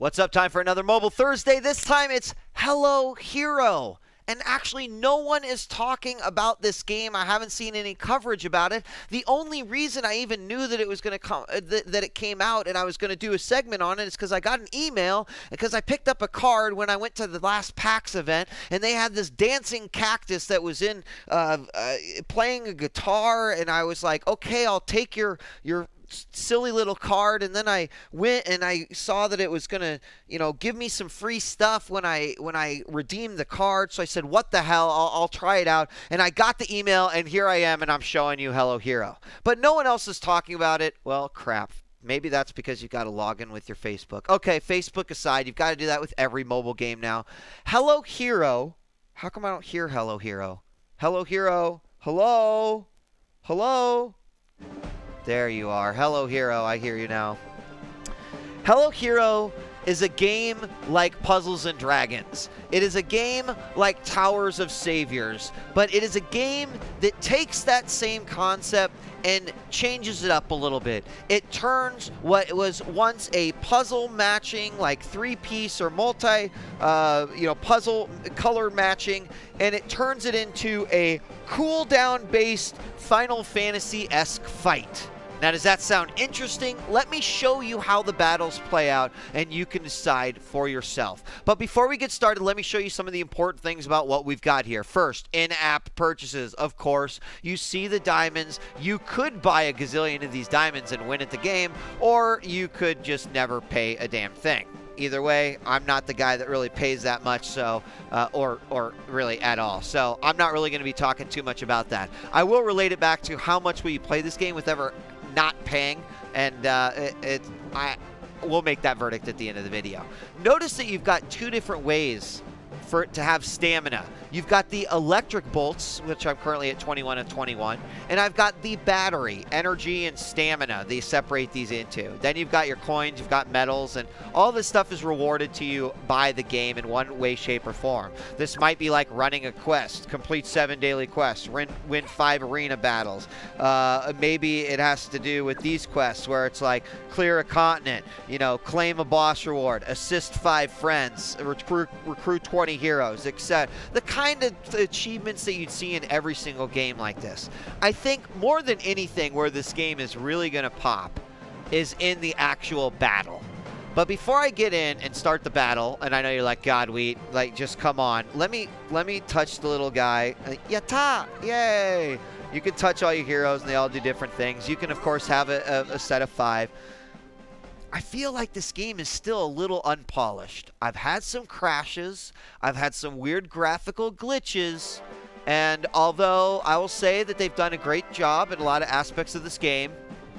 What's up? Time for another Mobile Thursday. This time it's Hello Hero. And actually, no one is talking about this game. I haven't seen any coverage about it. The only reason I even knew that it was going to come, that it came out, and I was going to do a segment on it, is because I got an email, because I picked up a card when I went to the last PAX event, and they had this dancing cactus that was in playing a guitar, and I was like, okay, I'll take your silly little card. And then I went and I saw that it was gonna, give me some free stuff when I redeemed the card. So I said, what the hell, I'll try it out. And I got the email, and here I am, and I'm showing you Hello Hero. But no one else is talking about it. Well, crap. Maybe that's because you've got to log in with your Facebook. Okay, Facebook aside, you've got to do that with every mobile game now. Hello Hero. How come I don't hear Hello Hero? Hello Hero. Hello? Hello? There you are. Hello Hero. I hear you now. Hello Hero is a game like Puzzles and Dragons. It is a game like Towers of Saviors. But it is a game that takes that same concept and changes it up a little bit. It turns what was once a puzzle matching, like three-piece or multi, puzzle color matching, and it turns it into a cooldown-based Final Fantasy-esque fight. Now, does that sound interesting? Let me show you how the battles play out, and you can decide for yourself. But before we get started, let me show you some of the important things about what we've got here. First, in-app purchases. Of course, you see the diamonds. You could buy a gazillion of these diamonds and win at the game, or you could just never pay a damn thing. Either way, I'm not the guy that really pays that much, so or really at all. So I'm not really going to be talking too much about that. I will relate it back to how much will you play this game with ever not paying, and we'll make that verdict at the end of the video. Notice that you've got two different ways for it to have stamina. You've got the electric bolts, which I'm currently at 21 of 21, and I've got the battery, energy, and stamina. They separate these into. Then you've got your coins, you've got medals, and all this stuff is rewarded to you by the game in one way, shape, or form. This might be like running a quest, complete 7 daily quests, win 5 arena battles. Maybe it has to do with these quests where it's like clear a continent, claim a boss reward, assist 5 friends, recruit 20 heroes, etc. The kind of achievements that you'd see in every single game like this. I think more than anything where this game is really going to pop is in the actual battle. But before I get in and start the battle, and I know you're like, djWHEAT, like, just come on. Let me touch the little guy. Yatta! Yay! You can touch all your heroes, and they all do different things. You can, of course, have a set of 5. I feel like this game is still a little unpolished. I've had some crashes. I've had some weird graphical glitches. And although I will say that they've done a great job in a lot of aspects of this game,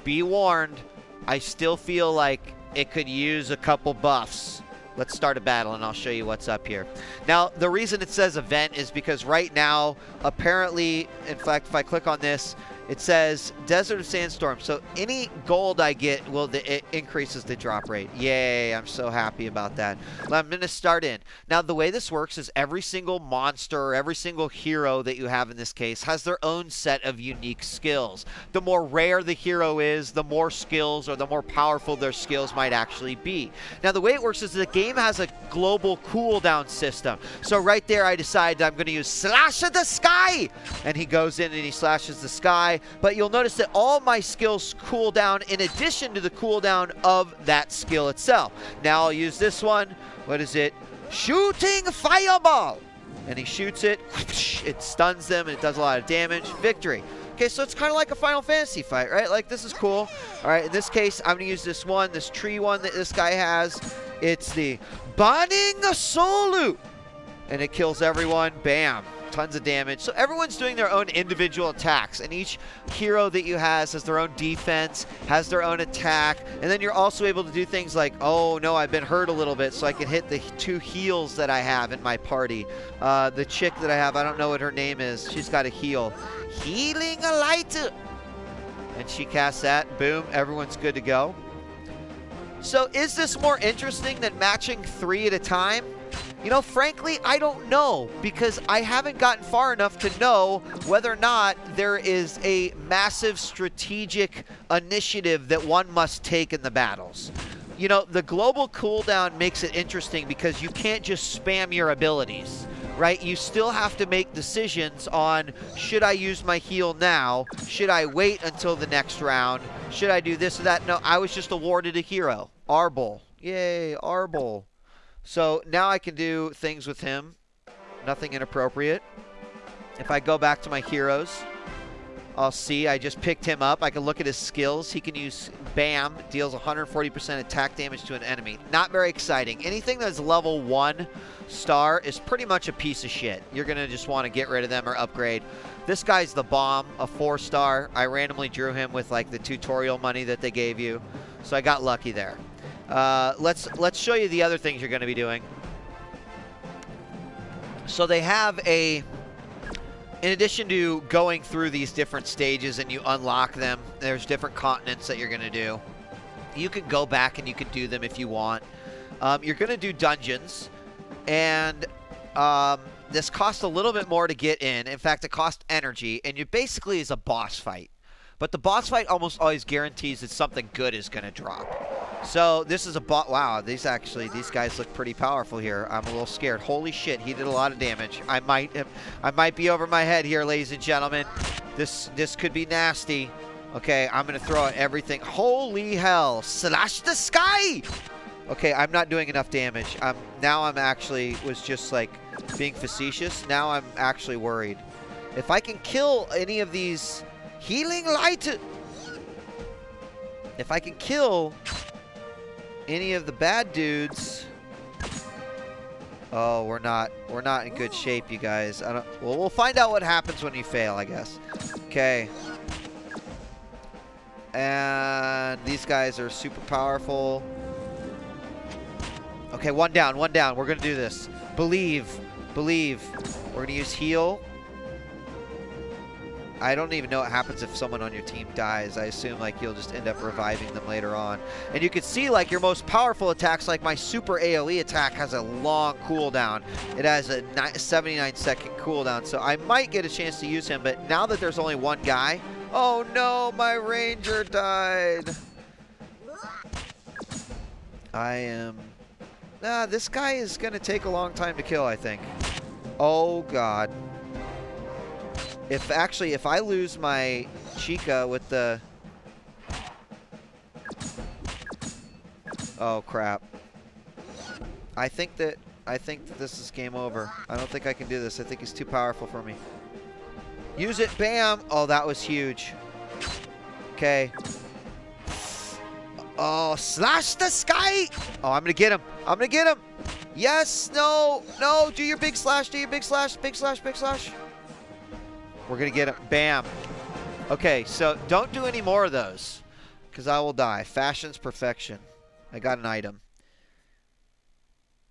be warned, I still feel like it could use a couple buffs. Let's start a battle, and I'll show you what's up here. Now, the reason it says event is because right now, apparently, in fact, if I click on this, it says Desert of Sandstorm. So any gold I get, it increases the drop rate. Yay, I'm so happy about that. I'm going to start in. Now, the way this works is every single monster, every single hero that you have in this case has their own set of unique skills. The more rare the hero is, the more skills or the more powerful their skills might actually be. Now, the way it works is the game has a global cooldown system. So right there, I decide I'm going to use Slash of the Sky. And he goes in and he slashes the sky. But you'll notice that all my skills cool down in addition to the cooldown of that skill itself. Now I'll use this one. What is it? Shooting Fireball! And he shoots it. It stuns them and it does a lot of damage. Victory. Okay, so it's kind of like a Final Fantasy fight, right? Like, this is cool. All right, in this case, I'm going to use this one, this tree one that this guy has. It's the Banning Solu. And it kills everyone. Bam. Tons of damage. So everyone's doing their own individual attacks, and each hero that you has their own defense, has their own attack, and then you're also able to do things like, oh no, I've been hurt a little bit, so I can hit the 2 heals that I have in my party. The chick that I have, I don't know what her name is. She's got a heal. Healing a light. And she casts that. Boom. Everyone's good to go. So is this more interesting than matching 3 at a time? Frankly, I don't know, because I haven't gotten far enough to know whether or not there is a massive strategic initiative that one must take in the battles. You know, the global cooldown makes it interesting because you can't just spam your abilities, right? You still have to make decisions on, should I use my heal now? Should I wait until the next round? Should I do this or that? No, I was just awarded a hero. Arbol. Yay, Arbol. So now I can do things with him. Nothing inappropriate. If I go back to my heroes, I'll see I just picked him up. I can look at his skills. He can use BAM, deals 140% attack damage to an enemy. Not very exciting. Anything that's level 1 star is pretty much a piece of shit. You're going to just want to get rid of them or upgrade. This guy's the bomb, a 4-star. I randomly drew him with like the tutorial money that they gave you. So I got lucky there. Let's show you the other things you're going to be doing. So they have a... In addition to going through these different stages and you unlock them, there's different continents that you're going to do. You can go back and you can do them if you want. You're going to do dungeons, and this costs a little bit more to get in. In fact, it costs energy, and it basically is a boss fight. But the boss fight almost always guarantees that something good is going to drop. So this is a bot. Wow, these guys look pretty powerful here. I'm a little scared. Holy shit, he did a lot of damage. I might be over my head here, ladies and gentlemen. This could be nasty. Okay, I'm gonna throw out everything. Holy hell! Slash the sky! Okay, I'm not doing enough damage. Now I'm actually was just like being facetious. Now I'm actually worried. If I can kill any of these healing light, if I can kill any of the bad dudes. Oh, we're not in good shape, you guys. Well, we'll find out what happens when you fail, I guess. Okay. And these guys are super powerful. Okay, one down. We're gonna do this. Believe. We're gonna use heal. I don't even know what happens if someone on your team dies. I assume like you'll just end up reviving them later on. And you can see like your most powerful attacks, like my super AoE attack, has a long cooldown. It has a 79-second cooldown, so I might get a chance to use him. But now that there's only one guy, oh no, my ranger died. This guy is gonna take a long time to kill, I think. Oh god. If I lose my Chica with the... Oh, crap. I think that this is game over. I don't think I can do this. I think he's too powerful for me. Use it. Bam. Oh, that was huge. Okay. Oh, slash the sky. Oh, I'm going to get him. Yes. No. Do your big slash. Big slash. We're going to get him. Bam. Okay, so don't do any more of those, because I will die. Fashion's perfection. I got an item.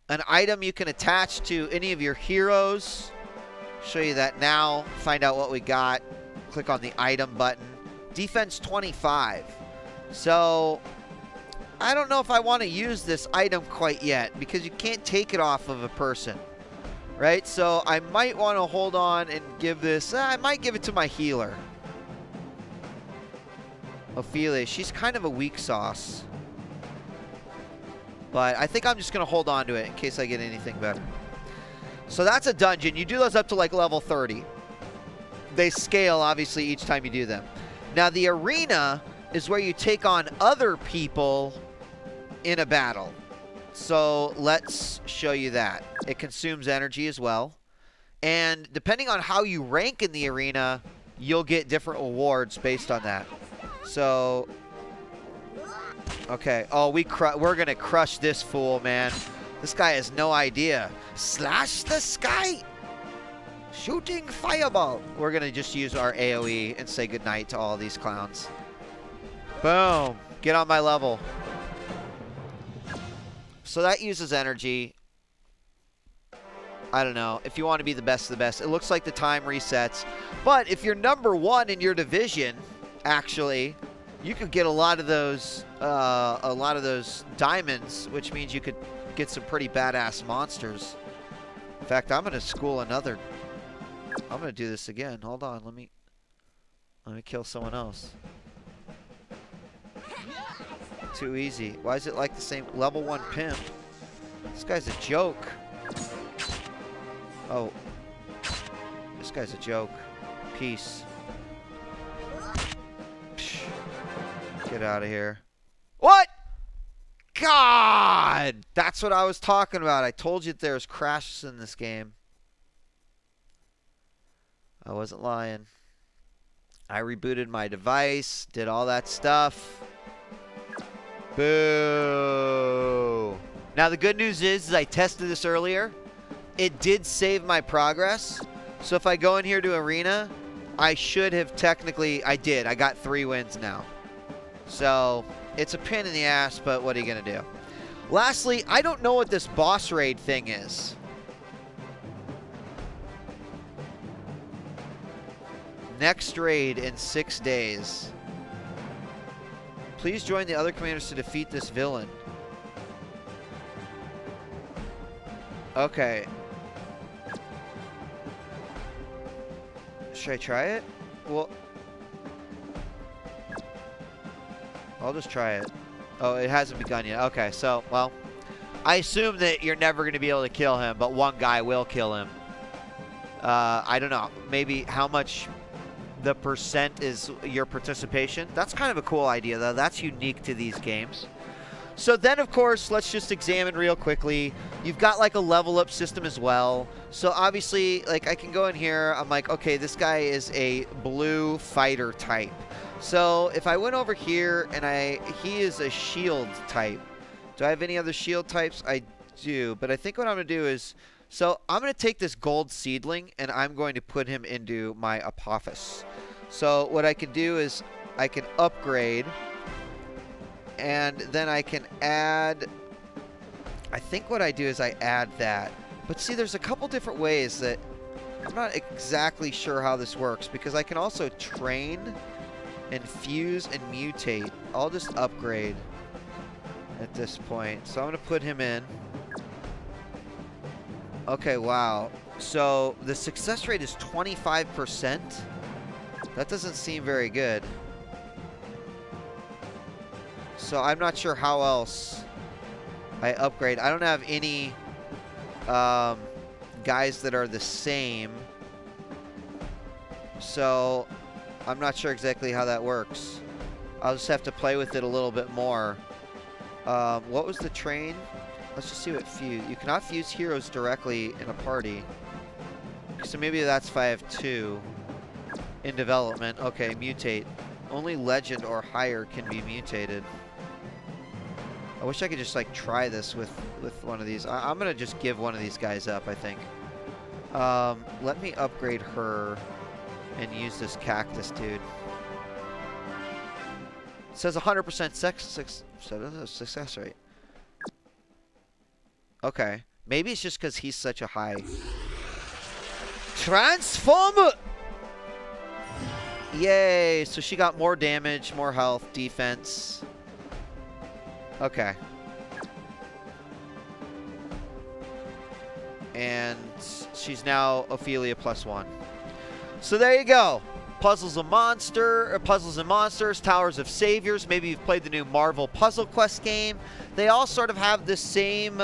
An item you can attach to any of your heroes. Show you that now. Find out what we got. Click on the item button. Defense 25. So I don't know if I want to use this item quite yet, because you can't take it off of a person. Right, so I might want to hold on and give this. I might give it to my healer, Ophelia. She's kind of a weak sauce, but I think I'm just going to hold on to it in case I get anything better. So that's a dungeon. You do those up to like level 30. They scale, obviously, each time you do them. Now, the arena is where you take on other people in a battle. So let's show you that. It consumes energy as well. And depending on how you rank in the arena, you'll get different rewards based on that. So, okay. Oh, we're going to crush this fool, man. This guy has no idea. Slash the sky. Shooting fireball. We're going to just use our AoE and say goodnight to all these clowns. Boom. Get on my level. So that uses energy. I don't know. If you want to be the best of the best, it looks like the time resets. But if you're number 1 in your division, actually, you could get a lot of those diamonds, which means you could get some pretty badass monsters. In fact, I'm going to school another. I'm going to do this again. Hold on. Let me kill someone else. too easy. Why is it like the same level 1 pimp? This guy's a joke. Oh. This guy's a joke. Peace. Psh. Get out of here. What? God! That's what I was talking about. I told you there's crashes in this game. I wasn't lying. I rebooted my device, did all that stuff. Boo! Now the good news is I tested this earlier. It did save my progress. So if I go in here to arena, I should have technically, I did. I got 3 wins now. So it's a pain in the ass, but what are you going to do? Lastly, I don't know what this boss raid thing is. Next raid in 6 days. Please join the other commanders to defeat this villain. Okay. Should I try it? Well, I'll just try it. Oh, it hasn't begun yet. Okay, so, well, I assume that you're never going to be able to kill him, but one guy will kill him. I don't know. Maybe how much the percent is your participation. That's kind of a cool idea, though. That's unique to these games. So then, of course, let's just examine real quickly. You've got like a level up system as well. So obviously, like I can go in here. I'm like, okay, this guy is a blue fighter type. So if I went over here and he is a shield type. Do I have any other shield types? I do, but I think what I'm going to do is, so I'm going to take this gold seedling and I'm going to put him into my Apophis. So what I can do is I can upgrade and then I can add, I think what I do is I add that. But see, there's a couple different ways that I'm not exactly sure how this works, because I can also train and fuse and mutate. I'll just upgrade at this point. So I'm going to put him in. Okay, wow. So the success rate is 25%. That doesn't seem very good. So I'm not sure how else I upgrade. I don't have any guys that are the same. So I'm not sure exactly how that works. I'll just have to play with it a little bit more. What was the train? Let's just see what fuse. You cannot fuse heroes directly in a party. So maybe that's if I have 2 in development. Okay, mutate. Only legend or higher can be mutated. I wish I could just like try this with one of these. I'm gonna just give one of these guys up, I think. Let me upgrade her and use this cactus dude. It says 100% success rate. Okay, maybe it's just because he's such a high. Transformer! Yay! So she got more damage, more health, defense. Okay. And she's now Ophelia +1. So there you go. Puzzles and Monsters, Towers of Saviors. Maybe you've played the new Marvel Puzzle Quest game. They all sort of have the same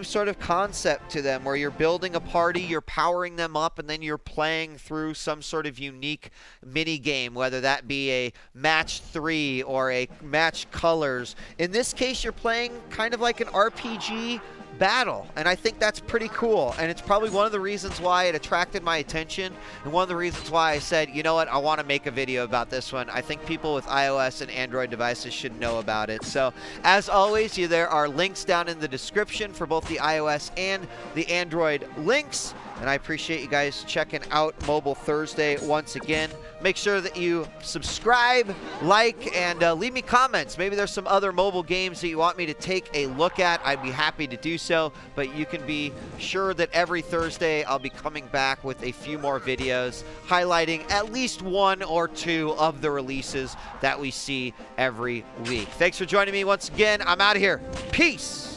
sort of concept to them, where you're building a party, you're powering them up, and then you're playing through some sort of unique mini game, whether that be a match 3 or a match colors. In this case, you're playing kind of like an RPG battle, and I think that's pretty cool, and it's probably one of the reasons why it attracted my attention, and one of the reasons why I said, you know what, I want to make a video about this one. I think people with iOS and Android devices should know about it. So as always, there are links down in the description for both the iOS and the Android links, and I appreciate you guys checking out Mobile Thursday once again. Make sure that you subscribe, like, and leave me comments. Maybe there's some other mobile games that you want me to take a look at. I'd be happy to do so, but you can be sure that every Thursday I'll be coming back with a few more videos highlighting at least 1 or 2 of the releases that we see every week. Thanks for joining me once again. I'm out of here. Peace.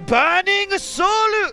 Burning Soul!